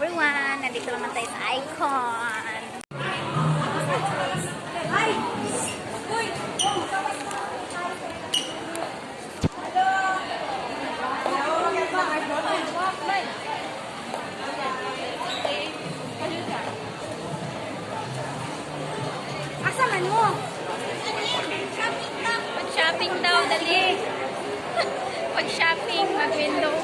everyone! Nandito naman tayo sa Icon. Asa man mo? Mag-shopping daw, dali. Pag-shopping, mag-window.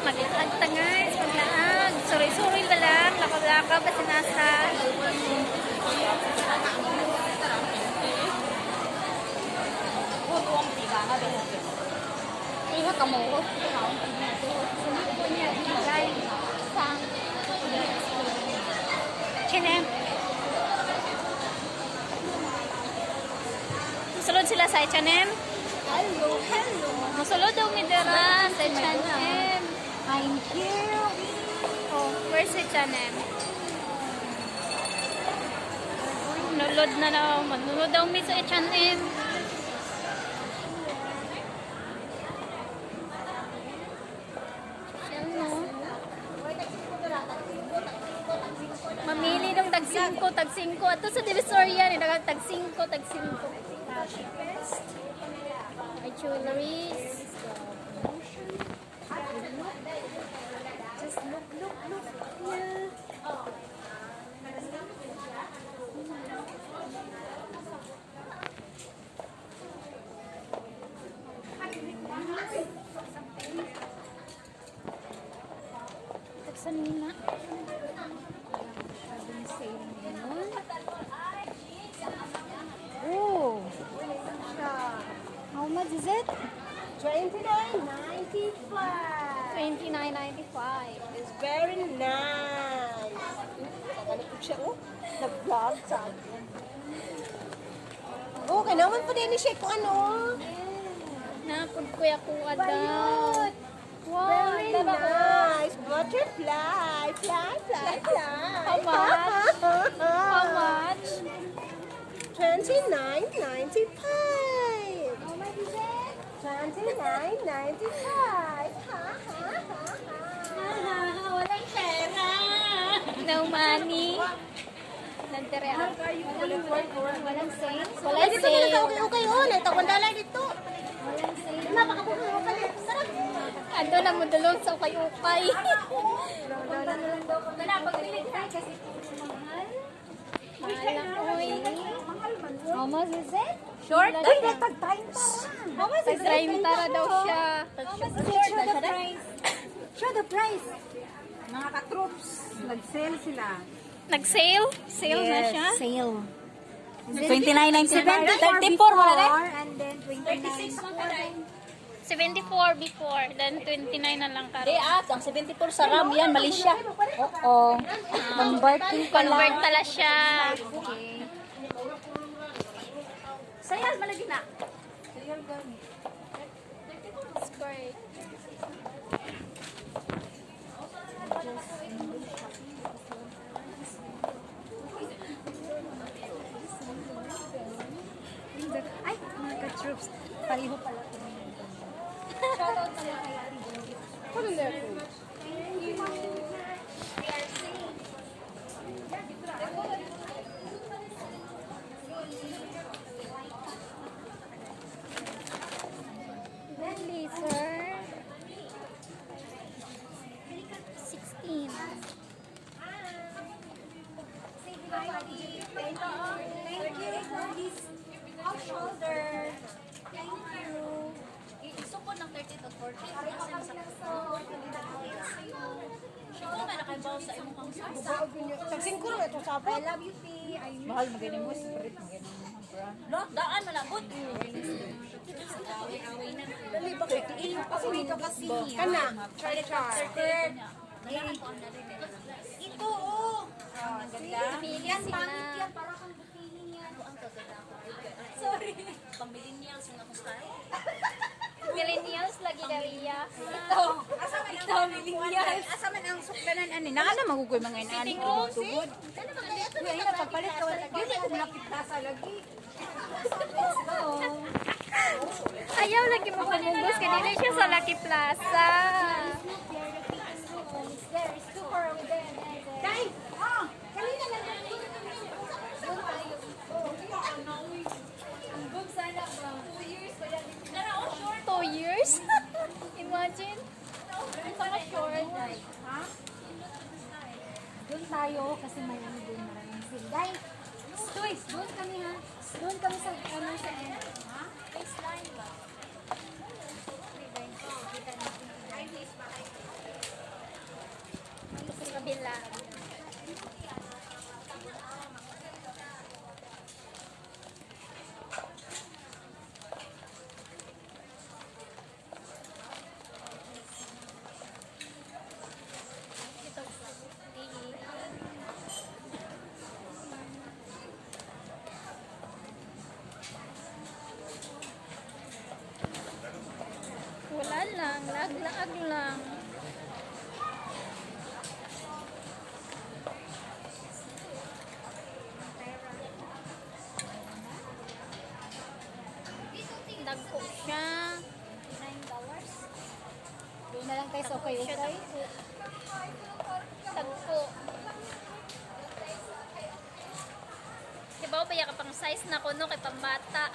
Maglaag ta guys, maglaag. Sorry na lang, lakab-lakab kasi nasa iha ka mo. H&M. Musulod sila sa H&M. Hello. Musulod daw mi dira sa H&M. I'm here. Oh, where's H&M? Nulod na daw. Manunod daw mi sa H&M. Mamili ng tag-5. Ato sa Divisoria ni tag-5. Ay, jewelries. Just look. Yeah. Tagsan nila. Oh. How much is it? $29.95. $29.95. It's very nice. Ano po siya, oh? Nag-vlog sa akin. Oh, kailangan pa din siya kung ano. Napod kuya kuha daw. Wow, Very dalawa. nice. Butterfly. Fly. How much? How much? $29.95. How much is it? $29.95. Walang pera. No money. Nagtere ako. Walang sale. Ay, Walang dito na sale. okay. Oh, naitawandala dito. Walang sale. Napakabuhay mo pala. Sarap. Ando na mo dulog sa ukay-ukay. Mahal lang oy. How much is it? Short? Ay, tag-time pa. How much is it? Tara daw siya. Show the price. Show the price. Mga ka-troops, nag-sale sila. Nag-sale? Sale na siya? Sale. $29.95. 34 wala na? And then 29. 74 before, then 29 na lang karon. Ang 74 sa RAM yan, Malaysia. Oo. Converting pala. Convert pala siya. Okay. Sayal, malagi na. That's great. Ay, mga ka-troops. Pariho pala. Put in their food. Lovely, sir. 16. Thank you for this off-shoulder. Thank you. Isupon ng 30 to 40. Siguro nga nakaibaw sa imong pang sasa. Tagsingko na ito sa I love you, P. Mahal mo ganyan mo. Spirit mo ganyan mo. Daan malabot. Dali ba kayo? Kasi dito kasi. Kana. Char. Ito, oh. Pili sila. Para kang bukiling yan. Ang kaganda ko. Sorry. Pang-millennials yung ako style. Millennials lagi daw iya. Ito, millennials. Asa man ang suklanan ani? Naka na magugoy mga inani. Fitting room. Tugod. Sana mga Uy, ayun na, pagpalit ka. Dili ko nakiptasa lagi. Let's go. Ayaw lagi mo kumugos. Kanina siya sa Lucky Plaza. It's there. It's too far away there. Dai! Oh! Kanina lang. Doon tayo. Ang good sana ba? 2 years pa yan. Nara, short. 2 years? Imagine. Ang pala short. Ha? Doon tayo kasi maraming doon maraming sila. Dai! Stoy! Doon kami ha. Doon kami sa sa end. Ha? Baseline ba? Sa kabila. Ito. Wala lang. Lag-lag lang. Dagko siya. $9. Doon na lang tayo sa okay. Dagko. Diba ba ka pang size na kuno kay pambata?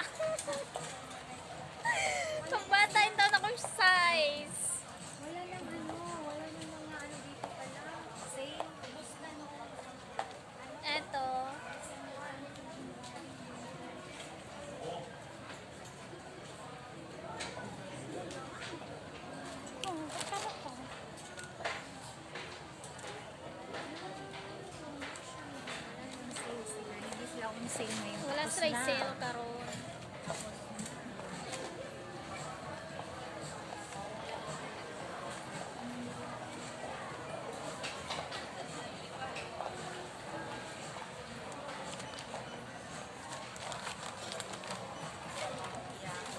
Pambata yung taon akong size. Wala nang wala nang mga dito pala. Same. Ubus na no. Eto. Oh, kasama ko. Hindi sila akong sale ngayon. Wala Tapos sila na. sale karon.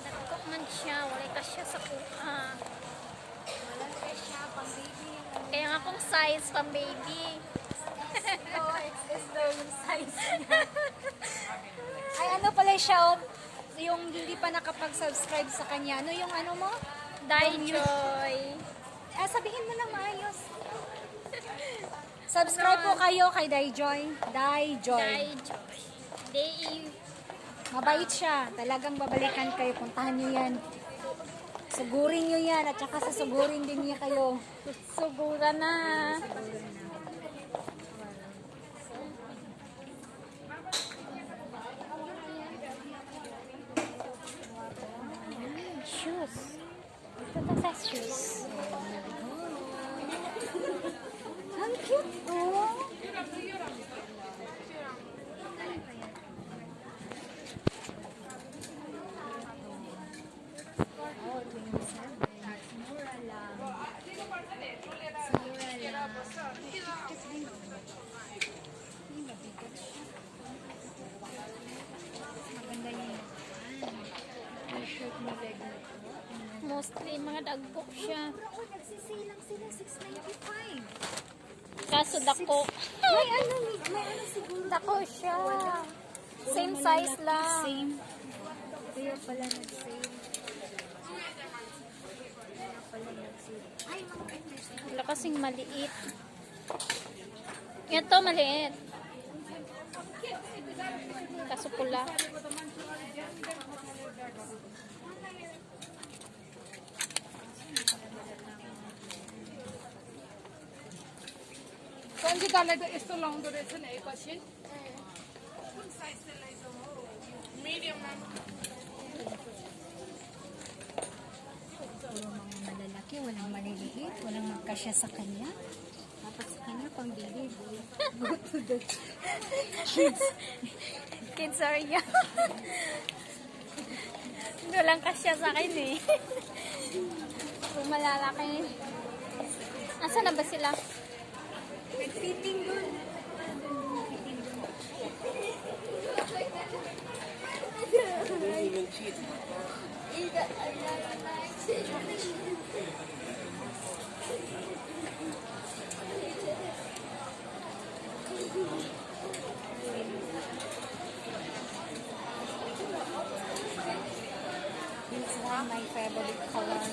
Dagko man siya, wala ka siya sa kuha. Wala pa siya pang baby. Kaya nga kung size pang baby. Oh, XS daw yung size niya. Ay, ano pala siya, oh, yung hindi pa nakapag-subscribe sa kanya. Ano yung ano mo? Daijoy. Sabihin mo lang maayos. Subscribe po kayo kay Daijoy. Daijoy. Daijoy. Dai. Mabait siya. Talagang babalikan kayo. Puntahan nyo yan. Sugurin nyo yan. At saka susugurin din niya kayo. Sugura na. Shoes. Ito sa shoes. Ang cute, oh. Oh, 27. Mura lang. Mura lang. Maganda yung t-shirt mo leg mo. Mostly mga dagbok siya. Oo, nagsisilang sila 695. Kaso dako. May ano siguro. Dako siya. Same size lang. Same. Kaya pala nag-save. Ay, mga goodness. Wala kasing maliit. Ito maliit. Kaso pula. कौन सी डाले तो इस तो long duration है question medium ma'am Puro mga malalaki, walang maliliit, walang magkasya sa kanya. Dapat sa kanya pang baby. Go to the kids. Kids are young. Walang kasya sa akin eh. Kung malalaki. Asa na ba sila? Fitting dun. my favorite color.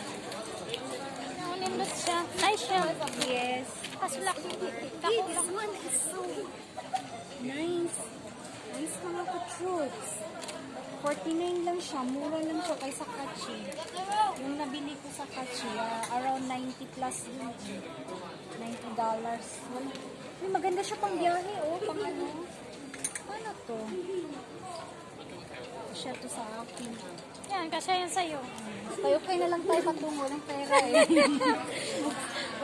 Nindot siya. Nice siya. Yes. Kaso laki. Hey, this one is so nice. Nice mga ka-troops. 49 lang siya. Mura lang siya kaysa Kachi. Yung nabili ko sa Kachi, around 90 plus yun. $90. Well, ay, maganda siya pang biyahe, oh. Pang ano. Ano to? Siya to sa akin. Yan, kasya yan sa'yo. Tayo kayo na lang tayo patungo ng pera eh.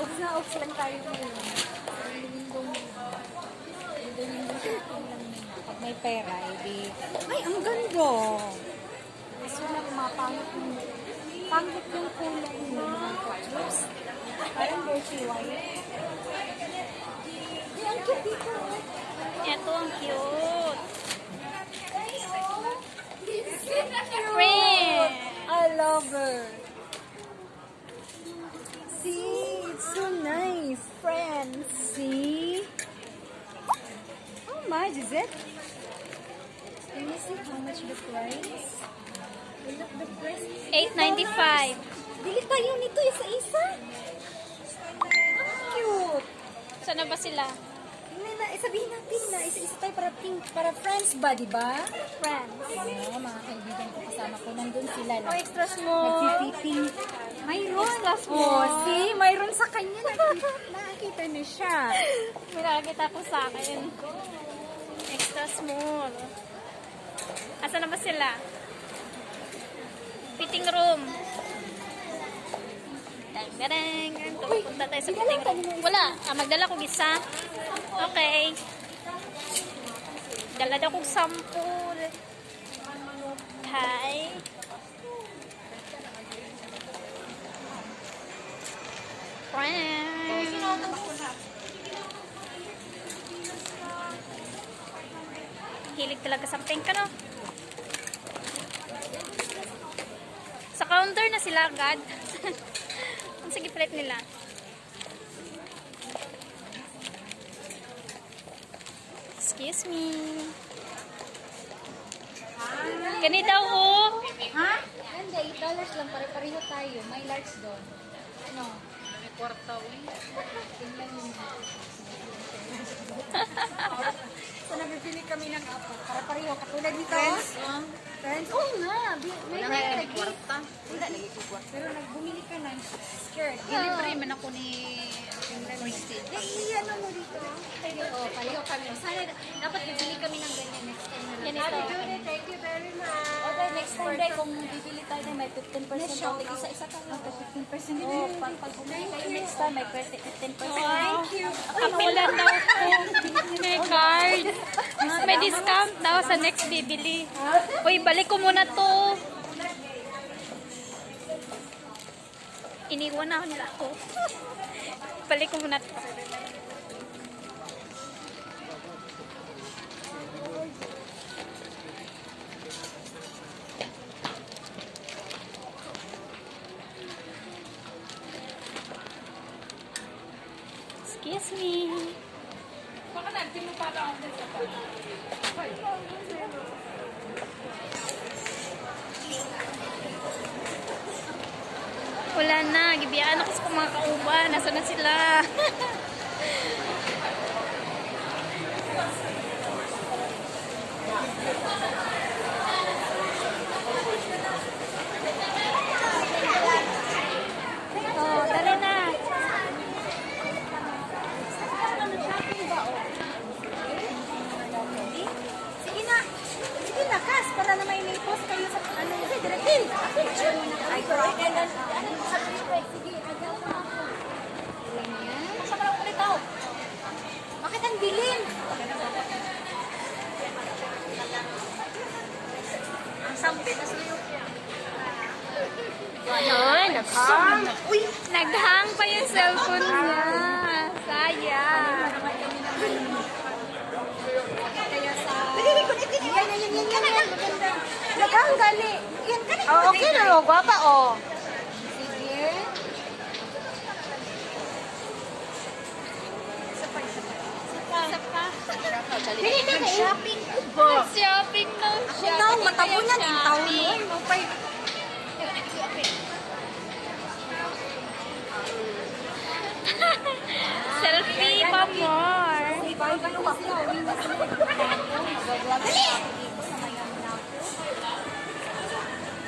Ops na ops lang tayo ngayon. Window shopping lang muna. Pag may pera, edi... Ay, ang ganda! Gusto lang mapangit yung... Pangit yung kulay mo mga ka-troops. Parang dirty white. Ay, ang cute dito. Ito ang cute. Friend. I love her. See, it's so nice, friends. See? How much is it? Can you see how much the price? Look the price. $8.95. Bili tayo nito isa-isa. Ang cute. Saan na ba sila? Sabihin natin na isa-isa tayo para friends ba, di ba? Friends. Oo, mga kaibigan ko kasama ko. Nandun sila. Oh, extra small. Nag-fitting. Mayroon. Extra Oh, small. see? Mayroon sa kanya. Nakakita na siya. May nakakita ko sa akin. Extra small. Asa na ba sila? Fitting room. Dang-dang. Punta tayo sa fitting room. Wala. Magdala ko isa. Okay. Dala daw kong sample. Hi. Friends. Hilig talaga sa pink, ano? Sa counter na sila agad. Ang sige plate nila. Excuse me. Ganito oh. Ha? Hindi, $8 lang. Pare-pareho tayo. May large doon. Ano? May kwarta, tingnan mo. So, nabibili kami ng apo. Pare-pareho. Katulad nito. Friends? Friends? Oo nga. May kwarta. Pero nagbumili ka ng skirt. Delivery man ako ni Christy. Ano mo dito? Oo, pareho kami. Sana, dapat bibili kami ng ganyan next time na lang. Ganito. Thank you very much. O, next time, day, kung bibili tayo na may 15% off. Isa-isa ka lang. 15%. Oo, pag bumili kayo next time, may 15%. Thank you. Kapilan daw ko. May card. May discount daw sa next bibili. Uy, balik ko muna to. Iniwan na nila ako. Balik ko muna to. Excuse me. Baka natin mo para ako sa Wala na. Gibiyaan ako sa mga kauban. Nasaan na sila? Oh, dali na. Sige na. Sige na, Kas. Para na may post kayo sa ano. Sige, direktin. Picture mo na kayo. And then, sa trip. Sige, agaw mo ako. Ganyan. Saan ka lang ulit ako? Bakit ang dilim? Ang sampit na sa'yo. Ay, naghang. Uy, naghang pa yung cellphone niya. Sayang. Kaya sa... Yan. Naghang gali. Yan, gali. Oh, okay na. Guwapa, oh. Sige. Isa pa. Hindi na shopping. Shopping no. Ako na, matabunan. Yung taon mo. na sila, uwi na sila. Mag-vlog na ako dito sa Miami na ako.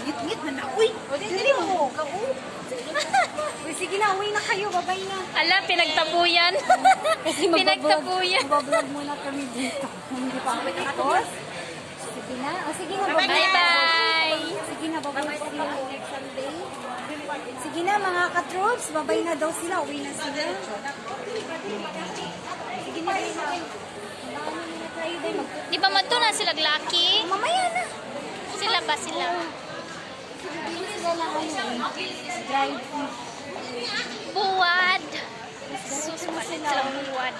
Ngit-ngit na na. Uy! Dali mo! Uy, sige na, uwi na kayo. Babay na. Ala, pinagtabuyan. Pinagtabuyan. Mag-vlog muna kami dito. Hindi pa ako tapos. Sige na. O sige na, babay. Bye-bye. Sige na, babay na sila next Sunday. Sige na, mga ka-troops. Babay na daw sila. Uwi na sila. Sige na, babay na. Tayo din. Di ba madto na sila Lucky? Mamaya na. Sila ba sila? Hindi sila na ano drive fish. Buwad. Sus, palit sila buwad.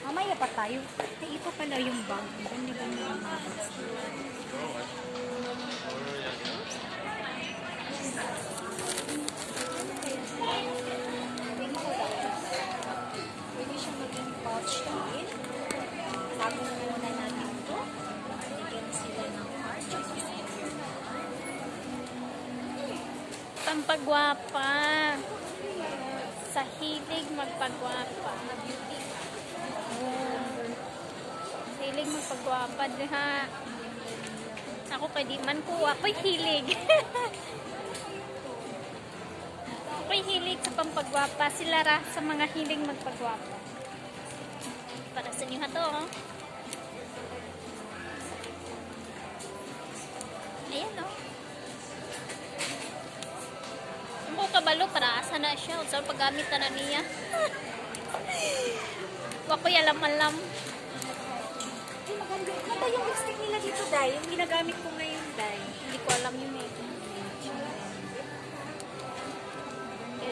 Mamaya pa tayo. Ay, ito pala yung bag. Ganda-ganda yung bag. Pwede siya maging pouch din. Sabi na muna natin ito. Bigyan sila ng pouch. Pampagwapa. Sa hilig magpagwapa. Sa hilig magpagwapa. Ha? Ako kay di man ko. Ako'y hilig. Ako'y hilig sa pampagwapa. Sila ra sa mga hilig magpagwapa. Para sa inyo ha to. Oh. Ayan o. Oh. Ang kabalo para asa na siya. Sa paggamit na niya. Wako'y alam-alam. Ay, maganda. Maganda yung lipstick nila dito, Day. Yung ginagamit ko ngayon, Day. Hindi ko alam yun eh.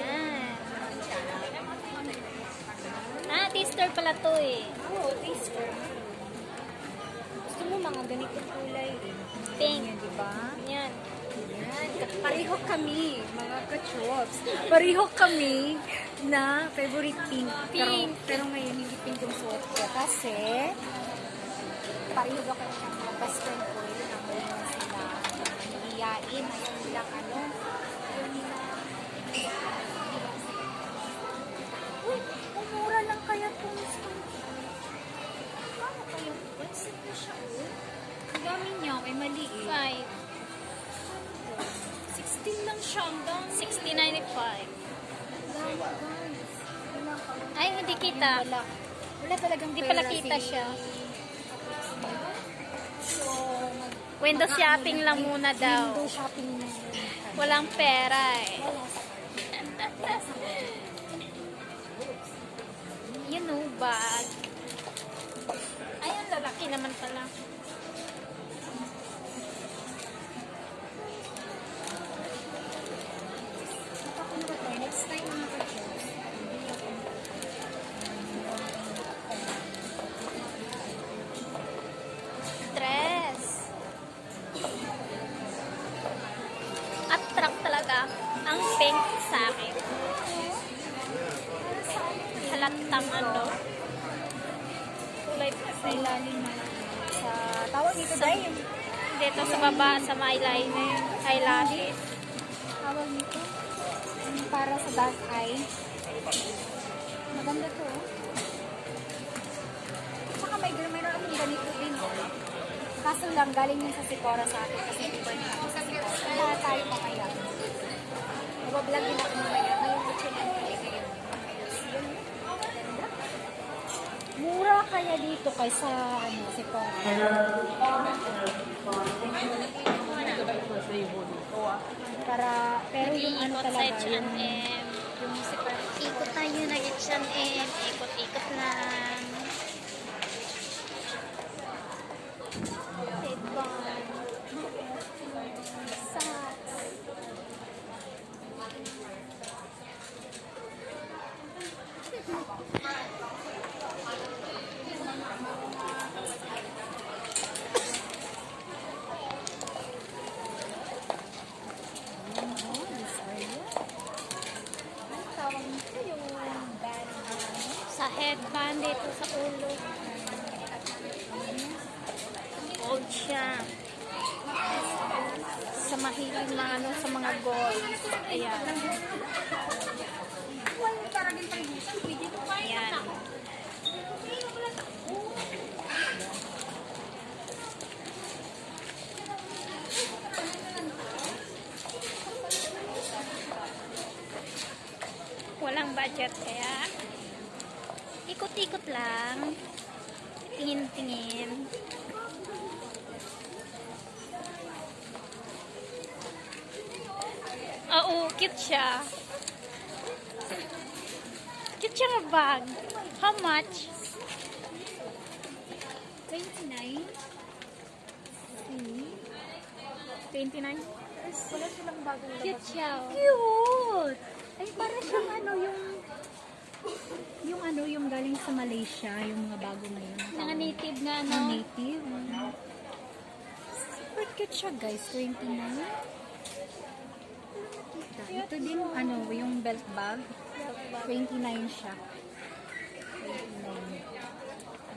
Yan. Ah, taster pala to eh. Oo, taster. Gusto mo mga ganitong kulay eh. Pink. Yan, di ba? Yan. Yan. Pareho kami, mga ka-chops. Pareho kami na favorite pink. Pink. Pero ngayon, hindi pink yung suot ko. Kasi, pareho daw kayo ng mga best friend ko. Yun ang mga sila iyain. Ayaw nilang ano. Ayaw nila. Uy, umura lang kaya itong kano kayo? Website na siya, oh. Ang dami niya, ay mali eh. 16 lang siya hanggang 60.95. guys. Ay, hindi kita. Wala talagang Hindi pera pala kita si- siya. So, Window shopping lang muna daw. window shopping na yun. Walang pera eh. Wala sa Yun o, bag. Ay, ang lalaki naman pala. next time mga ka-chops. Dress. Attract talaga ang pink sa akin. Halatang ano. Kulay pa Sa ilalim na sa tawag nito dahil yung dito sa baba, sa my eyeliner, eyelashes. tawag nito yung para sa dark eye. Maganda to. Oh. Saka mayroon akong ganito din. Oh. Kaso lang, galing yun sa Sephora sa akin kasi hindi ko rin ako sa Sephora. Kaya tayo mamaya. Nag-vlog din ako mamaya. Ngayon ko siya lang ngayon. Mura kaya dito kaysa ano, Sephora. Pero yung ano Ikot sa talaga, yung H&M. Ikot tayo na H&M. Ikot-ikot lang. headband, socks. Sa headband dito sa ulo. Gold siya. Sa mahilig mga ano, sa mga gold. Ayan. Ayan. budget kaya ikot-ikot lang. Tingin-tingin. Oo, cute siya. Cute siya nga bag. How much? 29? 29? Wala silang bagong labas. Cute siya. Oh. Cute! Ay, para siyang ano, yung galing sa Malaysia, yung mga bago na yun. Mga native na Mga ano. native. Super cute siya, guys. 29. Ito din, ano, yung belt bag. 29 siya. $29.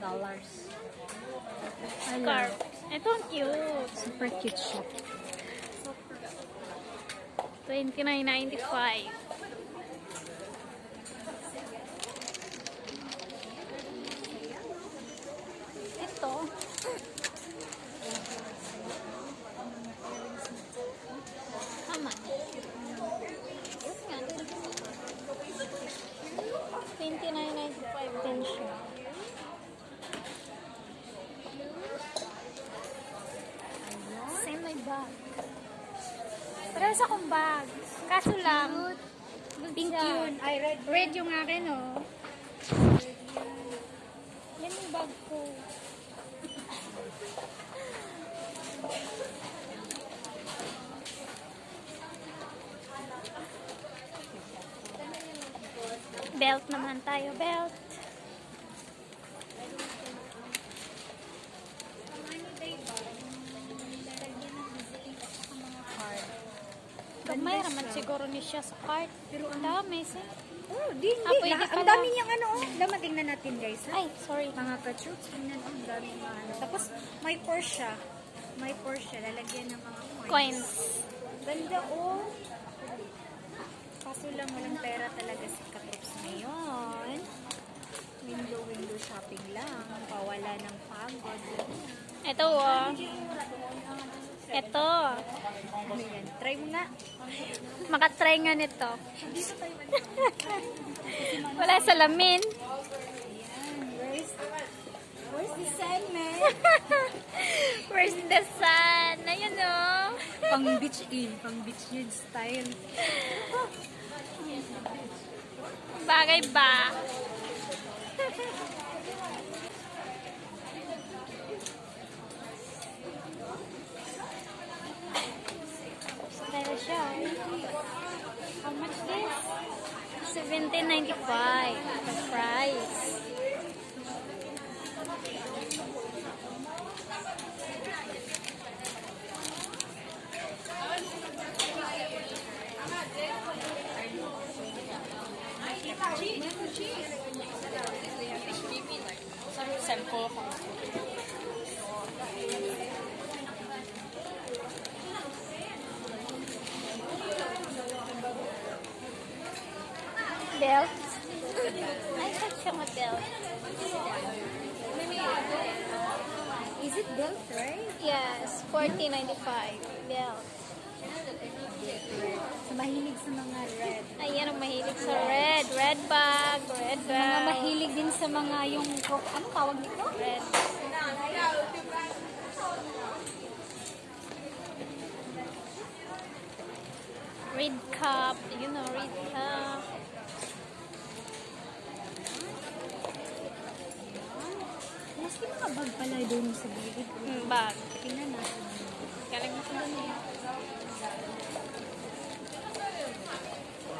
Scarf. Ito ang cute. Super cute siya. $29.95. Ito. Tama. $29.95 din siya. Same my bag. Parehas akong bag. Kaso lang, pink yun. Ay, red. Red yung akin, oh. Yan yung bag ko. Belt naman tayo, belt. Gamay raman siguro ni siya sa cart. Pero ang dami, sir. Oh, di. Pwede Ang pala. dami niyang ano, oh. Dama, tingnan natin, guys. Ha? Ay, sorry. Mga ka-chutes, tingnan, oh, ang dami mga ano. Tapos, may Porsche. May Porsche, lalagyan ng mga Coins. Ganda, oh. Kaso lang, walang pera talaga si Katrops ngayon. Window shopping lang. Pawala ng pagod. Ito, oh. Ito. Ano yan? Try mo nga. Makatry nga nito. Wala salamin. Ayan, where's the sun, man? Where's the sun? Ayun, oh. Pang beach yun style. Bagay ba? Style siya. How much this? $17.95. The price. Belt. Ay, such siya nga belt. Is it built, right? Yes, $14.95. Belt. So, mahilig sa mga red. Ayan ang mahilig sa red. Red bag. Red bag. Mga mahilig din sa mga yung, ano tawag nito? Red. Red cup. You know, red cup. Maski mga bag pala doon sa gilid. Bag. Tingnan natin. Galing mo sa doon eh.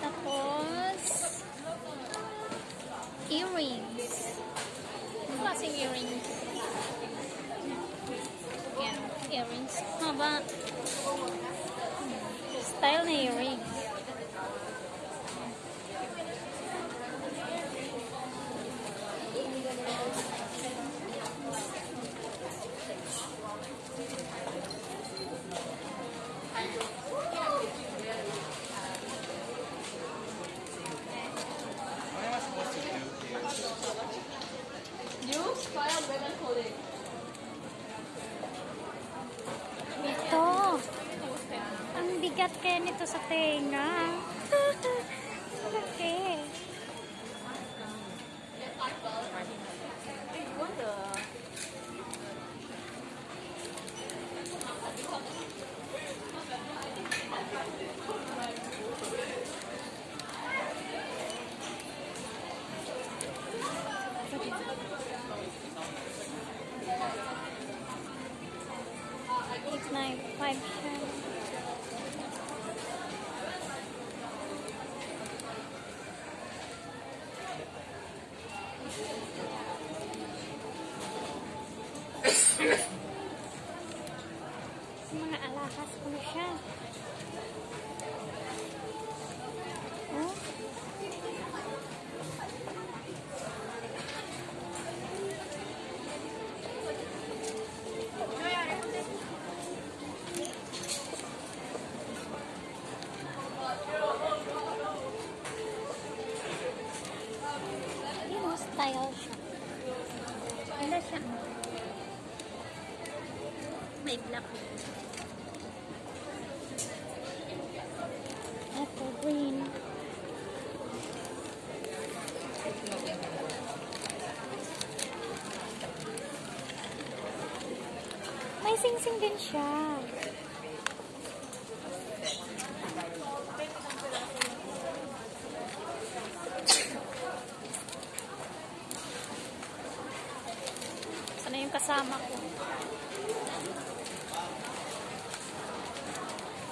Tapos, earrings. Ano klaseng earrings? Yan, earrings. Haba. Style na earrings. Ito. Ang bigat kaya nito sa tenga. Okay. $14.95 siya. Mga alahas ko na siya. Oh. Yun, style siya. Ganda siya. May black. Ito, green. May sing-sing din siya. Sana yung kasama ko.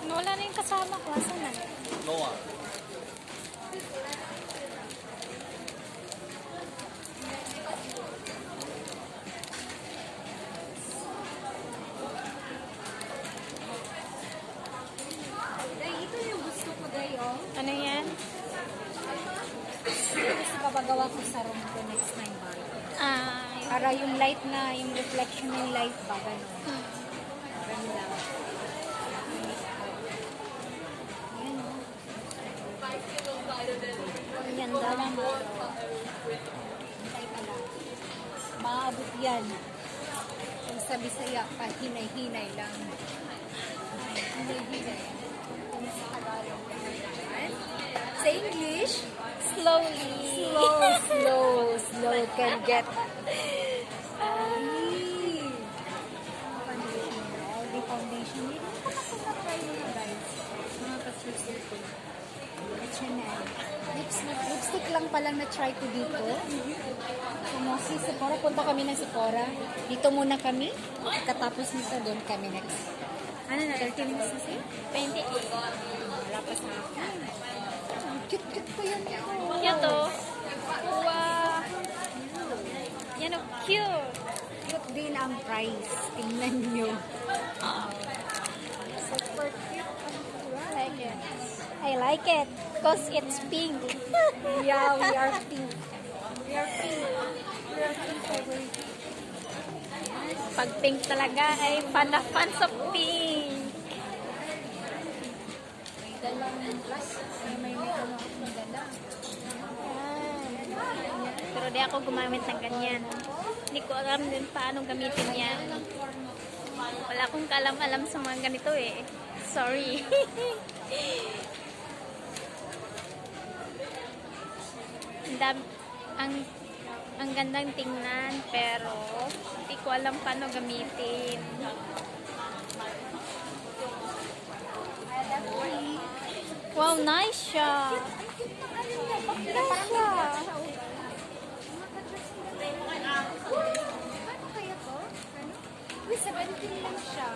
Wala na yung kasama ko. Asan na? Noah. Day, ito yung gusto ko, Day, oh. Ano yan? Gusto papagawa ko sa room ko next time ba? Para yung light na, yung reflection ng light ba, gano'n. Ganun lang. Ayan, oh. Ang ganda lang. Hintay ka lang. Maabot yan. Kung sa Bisaya pa, hinay-hinay lang. Hinay-hinay. Kung sa Tagalog, naman. Sa English, Slowly. slow can get. Ay. Foundation. All the foundation. Hindi ko pa nakatry mga guys. Mga ka-susunod ko. H&M. Lipstick lang palang na-try ko dito. Sa Sephora. Punta kami ng Sephora. Dito muna kami. Katapos nito doon kami next. Ano na? 30 minutes na siya? 28. Wala pa sa akin. Ang cute-cute ko yan. Cute oh. Wow. Yan oh, cute. Cute din ang price. Tingnan nyo. Super cute. I like it. I like it. Because it's pink. Yeah, we are pink. We are pink. We are pink favorite. Pag pink talaga ay fan na fan sa pink. May dalang plus. May ano akong dala. Pero di ako gumamit ng ganyan. Hindi ko alam din paano gamitin yan. Wala akong kaalam-alam sa mga ganito eh. Sorry. ang gandang tingnan pero hindi ko alam paano gamitin. Wow, nice siya. Nice siya. Paano kaya to? Uy, 17 lang siya.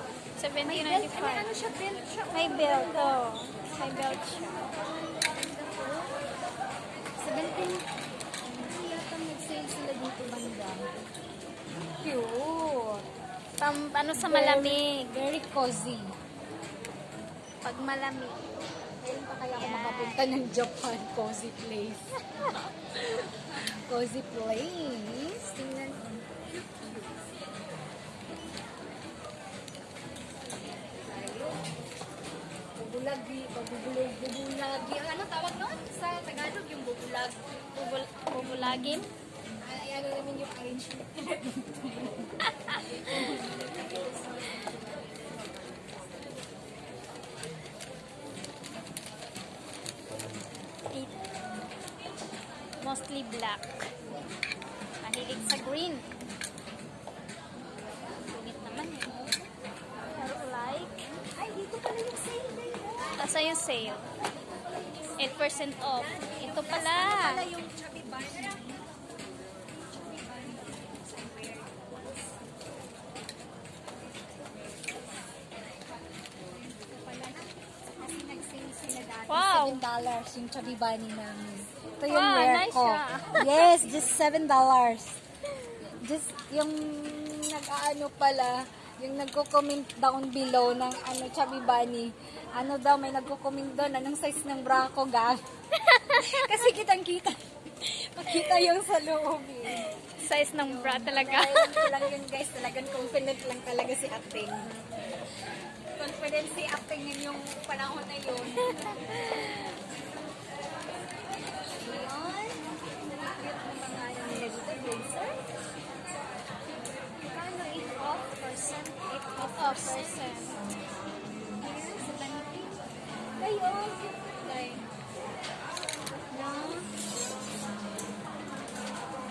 May belt. Ano 17.95. siya? Belt siya. May belt, oh. May belt siya. 17. Hindi yata nag-sale sila dito banda. Cute. Ano sa malamig. Very cozy. Pag malamig. Kailan pa kaya ako makapunta ng Japan? Cozy place. Cozy place. Tingnan. Bubulagi. Bubulagi. Ano tawag nun? Sa Tagalog yung bubulag. Bubulagin. Ay, ano naman yung arrangement. Mostly black. Mahilig sa green. Sungit naman eh. Pero like. Ay, dito pala yung sale na yun. Asa yung sale? 8% off. Ito pala. Pala yung chubby bunny. Wow. $7 yung chubby bunny namin. Ito yung Wow, rare nice ko. siya. Yes, just $7. Just yung nag-aano pala, yung nagko-comment down below ng ano chubby bunny. Ano daw, may nagko-comment doon, anong size ng bra ko, ga? Kasi kitang-kita. Makita yung sa loob eh. Size ng bra talaga. Dahil lang yun guys, talagang confident lang talaga si Ating. Confident si Ating yun yung panahon na yun. Ayan. Cute ng mga ano nila dito, blazer. Kano 8%? 8%. Ayan, sa banting. Kayo, guys.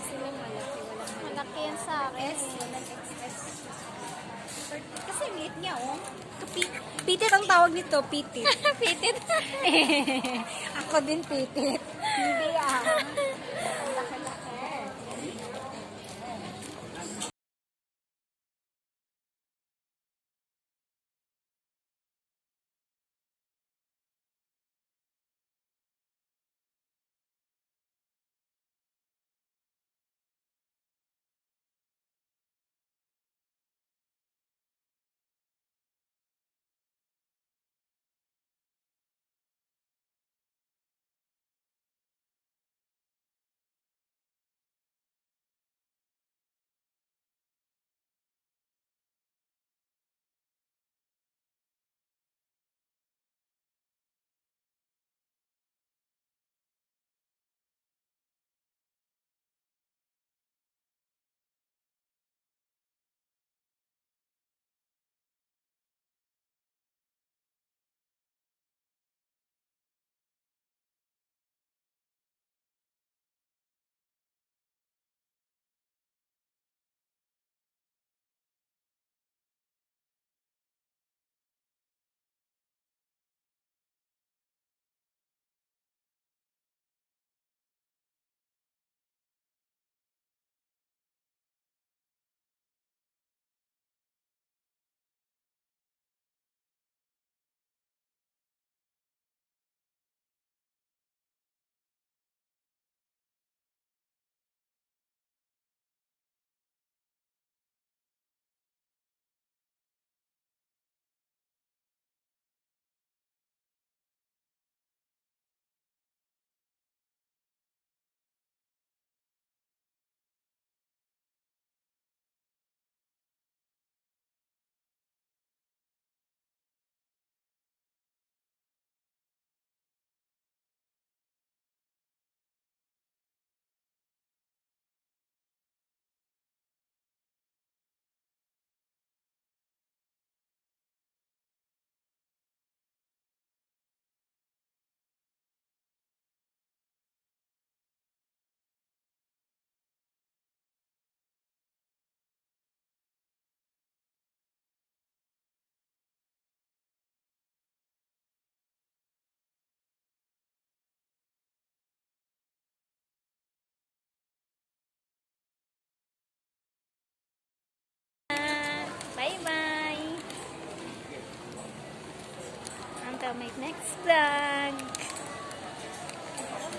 Sila malaki, walang Malaki yan sa akin. S, walang XS. Kasi liit niya, oh. Pitit ang tawag nito, pitit. Pitit. Ako din pitit. Hindi ah. Ang laki-laki. Until my next vlog.